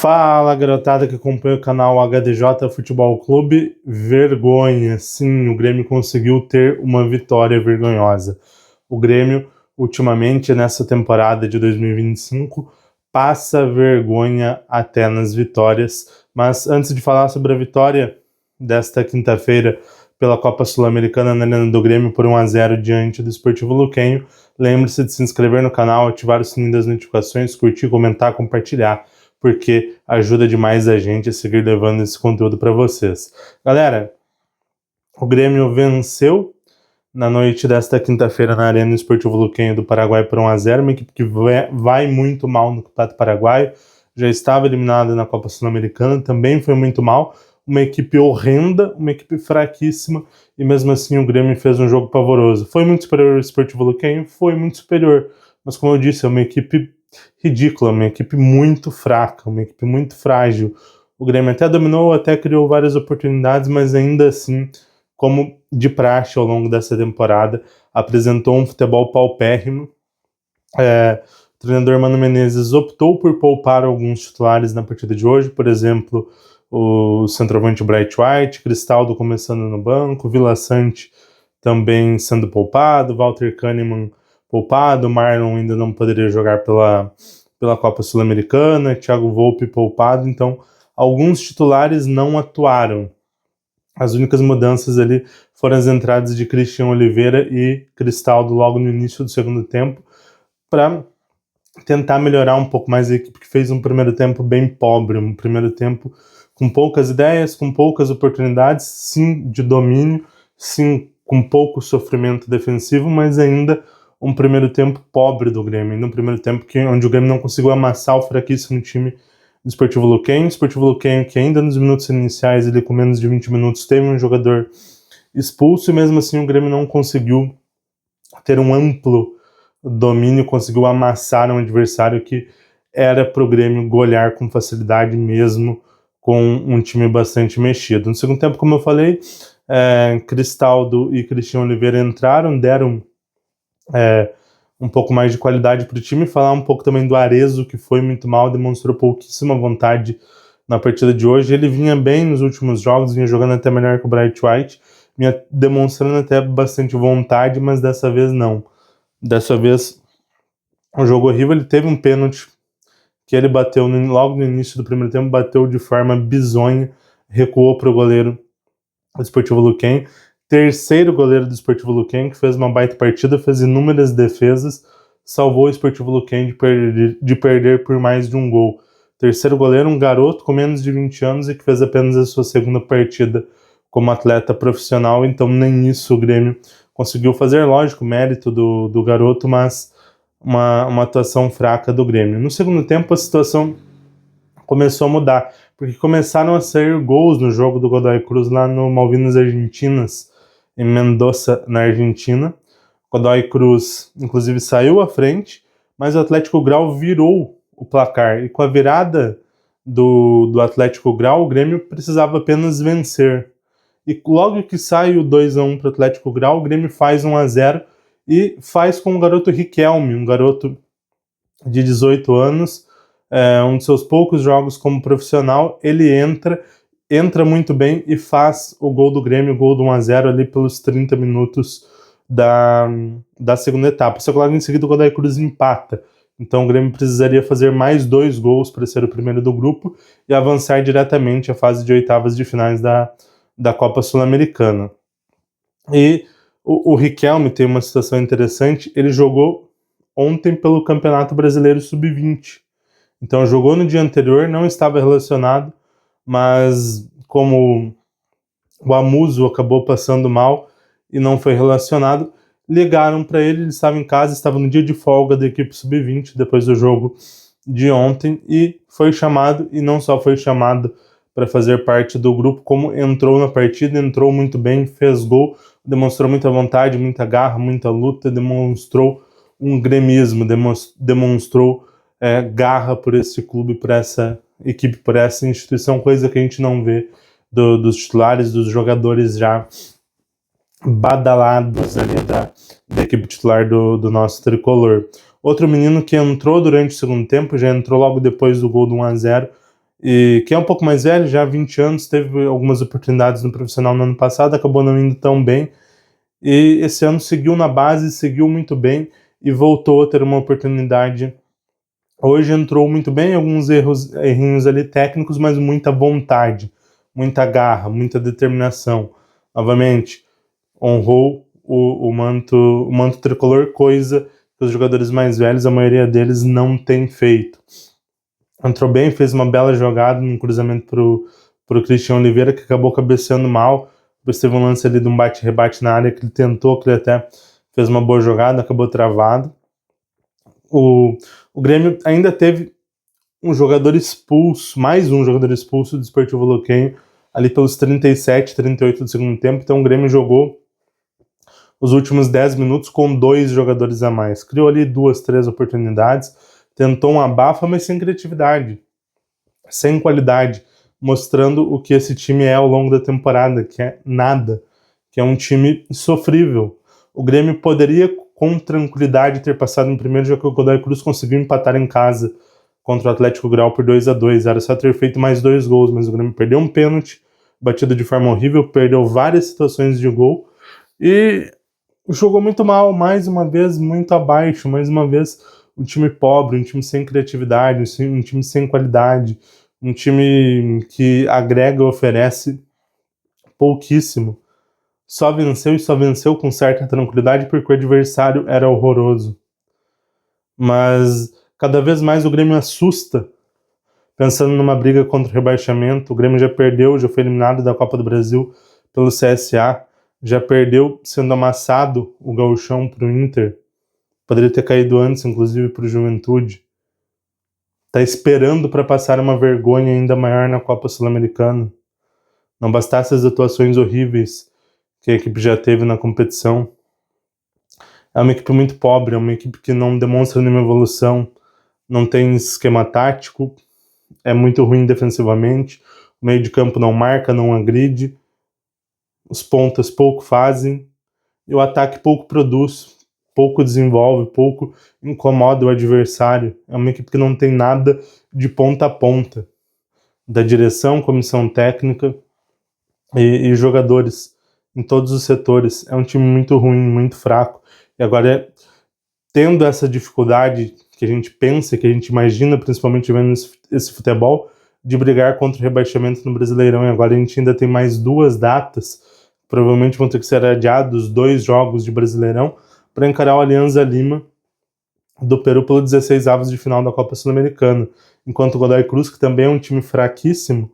Fala, garotada que acompanha o canal HDJ Futebol Clube. Vergonha, sim, o Grêmio conseguiu ter uma vitória vergonhosa. O Grêmio, ultimamente, nessa temporada de 2025, passa vergonha até nas vitórias. Mas antes de falar sobre a vitória desta quinta-feira pela Copa Sul-Americana na Arena do Grêmio por 1-0 diante do Sportivo Luquenho, lembre-se de se inscrever no canal, ativar o sininho das notificações, curtir, comentar, compartilhar, porque ajuda demais a gente a seguir levando esse conteúdo para vocês. Galera, o Grêmio venceu na noite desta quinta-feira na Arena Esportivo Luquenho do Paraguai por 1-0, uma equipe que vai muito mal no Campeonato Paraguaio, já estava eliminada na Copa Sul-Americana, também foi muito mal, uma equipe horrenda, uma equipe fraquíssima, e mesmo assim o Grêmio fez um jogo pavoroso. Foi muito superior ao Esportivo Luquenho? Foi muito superior, mas como eu disse, é uma equipe ridícula, uma equipe muito fraca, uma equipe muito frágil. O Grêmio até dominou, até criou várias oportunidades, mas ainda assim, como de praxe ao longo dessa temporada, apresentou um futebol paupérrimo. O treinador Mano Menezes optou por poupar alguns titulares na partida de hoje, por exemplo, o centroavante Bright White, Cristaldo começando no banco, Vila Sante também sendo poupado, Walter Kahneman poupado, Marlon ainda não poderia jogar pela Copa Sul-Americana, Thiago Volpe poupado, então alguns titulares não atuaram. As únicas mudanças ali foram as entradas de Christian Oliveira e Cristaldo logo no início do segundo tempo, para tentar melhorar um pouco mais a equipe que fez um primeiro tempo bem pobre, um primeiro tempo com poucas ideias, com poucas oportunidades, sim de domínio, sim com pouco sofrimento defensivo, mas ainda um primeiro tempo pobre do Grêmio, ainda um primeiro tempo onde o Grêmio não conseguiu amassar o fraquíssimo time do Sportivo Luquenho. Sportivo Luquenho que ainda nos minutos iniciais, ele com menos de 20 minutos, teve um jogador expulso, e mesmo assim o Grêmio não conseguiu ter um amplo domínio, conseguiu amassar um adversário que era para o Grêmio golear com facilidade mesmo com um time bastante mexido. No segundo tempo, como eu falei, Cristaldo e Christian Oliveira entraram, deram um pouco mais de qualidade para o time. Falar um pouco também do Arezzo, que foi muito mal, demonstrou pouquíssima vontade na partida de hoje. Ele vinha bem nos últimos jogos, vinha jogando até melhor que o Bright White, vinha demonstrando até bastante vontade, mas dessa vez não. Dessa vez, um jogo horrível. Ele teve um pênalti que ele bateu logo no início do primeiro tempo, bateu de forma bizonha, recuou para o goleiro do Sportivo Luquenho. Terceiro goleiro do Sportivo Luquenho, que fez uma baita partida, fez inúmeras defesas, salvou o Sportivo Luquenho de perder por mais de um gol. Terceiro goleiro, um garoto com menos de 20 anos e que fez apenas a sua segunda partida como atleta profissional, então nem isso o Grêmio conseguiu fazer. Lógico, mérito do garoto, mas uma atuação fraca do Grêmio. No segundo tempo a situação começou a mudar, porque começaram a sair gols no jogo do Godoy Cruz lá no Malvinas Argentinas, em Mendoza, na Argentina. Godoy Cruz, inclusive, saiu à frente, mas o Atlético Grau virou o placar, e com a virada do Atlético Grau, o Grêmio precisava apenas vencer. E logo que sai o 2-1 para o Atlético Grau, o Grêmio faz 1-0 e faz com o garoto Riquelme, um garoto de 18 anos, um dos seus poucos jogos como profissional. Ele entra muito bem e faz o gol do Grêmio, o gol do 1-0 ali pelos 30 minutos da segunda etapa. Só que logo em seguida o Godoy Cruz empata. Então o Grêmio precisaria fazer mais 2 gols para ser o primeiro do grupo e avançar diretamente à fase de oitavas de finais da Copa Sul-Americana. E o Riquelme tem uma situação interessante. Ele jogou ontem pelo Campeonato Brasileiro Sub-20. Então jogou no dia anterior, não estava relacionado, mas como o Amuso acabou passando mal e não foi relacionado, ligaram para ele estava em casa, estava no dia de folga da equipe Sub-20, depois do jogo de ontem, e foi chamado, e não só foi chamado para fazer parte do grupo, como entrou na partida, entrou muito bem, fez gol, demonstrou muita vontade, muita garra, muita luta, demonstrou um gremismo, demonstrou garra por esse clube, por essa equipe, por essa instituição, coisa que a gente não vê dos titulares, dos jogadores já badalados ali da equipe titular do nosso tricolor. Outro menino que entrou durante o segundo tempo, já entrou logo depois do gol do 1-0, e que é um pouco mais velho, já há 20 anos, teve algumas oportunidades no profissional no ano passado, acabou não indo tão bem, e esse ano seguiu na base, seguiu muito bem, e voltou a ter uma oportunidade. Hoje entrou muito bem, alguns errinhos ali técnicos, mas muita vontade, muita garra, muita determinação. Novamente, honrou o manto tricolor, coisa que os jogadores mais velhos, a maioria deles, não tem feito. Entrou bem, fez uma bela jogada num cruzamento pro Christian Oliveira, que acabou cabeceando mal. Depois teve um lance ali de um bate-rebate na área que ele tentou, que ele até fez uma boa jogada, acabou travado. O Grêmio ainda teve um jogador expulso, mais um jogador expulso do Desportivo Luquenho, ali pelos 37, 38 do segundo tempo. Então o Grêmio jogou os últimos 10 minutos com 2 jogadores a mais. Criou ali 2, 3 oportunidades, tentou um abafa, mas sem criatividade, sem qualidade, mostrando o que esse time é ao longo da temporada, que é nada, que é um time sofrível. O Grêmio poderia com tranquilidade ter passado em primeiro, já que o Godoy Cruz conseguiu empatar em casa contra o Atlético Grau por 2-2. Era só ter feito mais 2 gols, mas o Grêmio perdeu um pênalti, batido de forma horrível, perdeu várias situações de gol e jogou muito mal, mais uma vez muito abaixo, mais uma vez um time pobre, um time sem criatividade, um time sem qualidade, um time que agrega e oferece pouquíssimo. Só venceu com certa tranquilidade porque o adversário era horroroso. Mas cada vez mais o Grêmio assusta, pensando numa briga contra o rebaixamento. O Grêmio já perdeu, já foi eliminado da Copa do Brasil pelo CSA, já perdeu sendo amassado o Gauchão pro Inter. Poderia ter caído antes, inclusive, pro Juventude. Tá esperando para passar uma vergonha ainda maior na Copa Sul-Americana. Não bastasse as atuações horríveis que a equipe já teve na competição. É uma equipe muito pobre, é uma equipe que não demonstra nenhuma evolução, não tem esquema tático, é muito ruim defensivamente, o meio de campo não marca, não agride, os pontas pouco fazem, e o ataque pouco produz, pouco desenvolve, pouco incomoda o adversário. É uma equipe que não tem nada de ponta a ponta, da direção, comissão técnica e jogadores em todos os setores. É um time muito ruim, muito fraco. E agora, tendo essa dificuldade que a gente pensa, que a gente imagina, principalmente vendo esse futebol, de brigar contra o rebaixamento no Brasileirão. E agora a gente ainda tem mais 2 datas, provavelmente vão ter que ser adiados 2 jogos de Brasileirão, para encarar o Alianza Lima do Peru pelo 16avos de final da Copa Sul-Americana. Enquanto o Godoy Cruz, que também é um time fraquíssimo,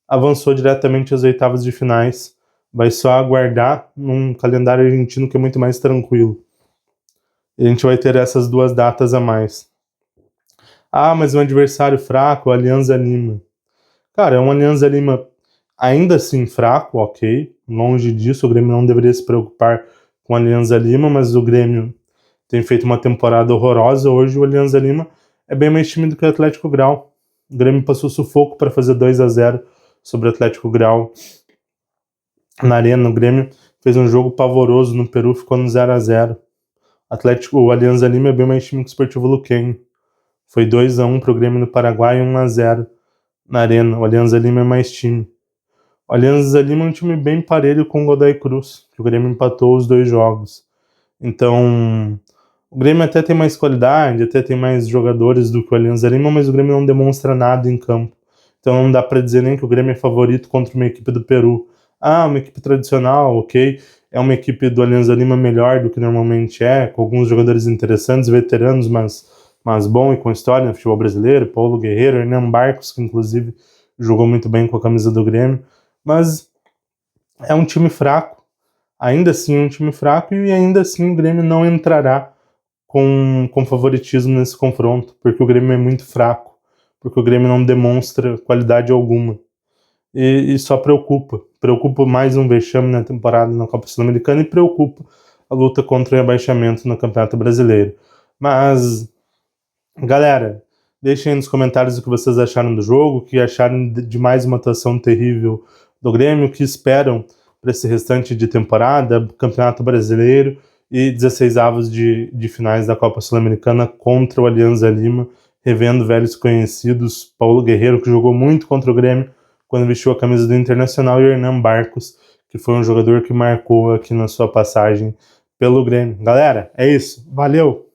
avançou diretamente às 8avas de finais. Vai só aguardar num calendário argentino que é muito mais tranquilo. E a gente vai ter essas 2 datas a mais. Ah, mas um adversário fraco, o Alianza Lima. Cara, é um Alianza Lima ainda assim fraco, ok. Longe disso, o Grêmio não deveria se preocupar com o Alianza Lima, mas o Grêmio tem feito uma temporada horrorosa. Hoje o Alianza Lima é bem mais time do que o Atlético Grau. O Grêmio passou sufoco para fazer 2-0 sobre o Atlético Grau na Arena. O Grêmio fez um jogo pavoroso no Peru, ficou no 0-0. O Alianza Lima é bem mais time que o Desportivo Luquenho. Foi 2-1 pro Grêmio no Paraguai e 1-0 na Arena. O Alianza Lima é mais time. O Alianza Lima é um time bem parelho com o Godoy Cruz, que o Grêmio empatou os 2 jogos. Então, o Grêmio até tem mais qualidade, até tem mais jogadores do que o Alianza Lima, mas o Grêmio não demonstra nada em campo. Então não dá para dizer nem que o Grêmio é favorito contra uma equipe do Peru. Ah, uma equipe tradicional, ok. É uma equipe do Alianza Lima melhor do que normalmente é, com alguns jogadores interessantes, veteranos, mas bom e com história no futebol brasileiro. Paulo Guerreiro, Hernan Barcos, que inclusive jogou muito bem com a camisa do Grêmio. Mas é um time fraco. Ainda assim é um time fraco e ainda assim o Grêmio não entrará com favoritismo nesse confronto, porque o Grêmio é muito fraco, porque o Grêmio não demonstra qualidade alguma. E só preocupa mais um vexame na temporada na Copa Sul-Americana e preocupa a luta contra o rebaixamento no Campeonato Brasileiro. Mas, galera, deixem aí nos comentários o que vocês acharam do jogo, o que acharam de mais uma atuação terrível do Grêmio, o que esperam para esse restante de temporada, Campeonato Brasileiro e 16avos de finais da Copa Sul-Americana contra o Alianza Lima, revendo velhos conhecidos, Paulo Guerreiro, que jogou muito contra o Grêmio quando vestiu a camisa do Internacional, e o Hernan Barcos, que foi um jogador que marcou aqui na sua passagem pelo Grêmio. Galera, é isso. Valeu!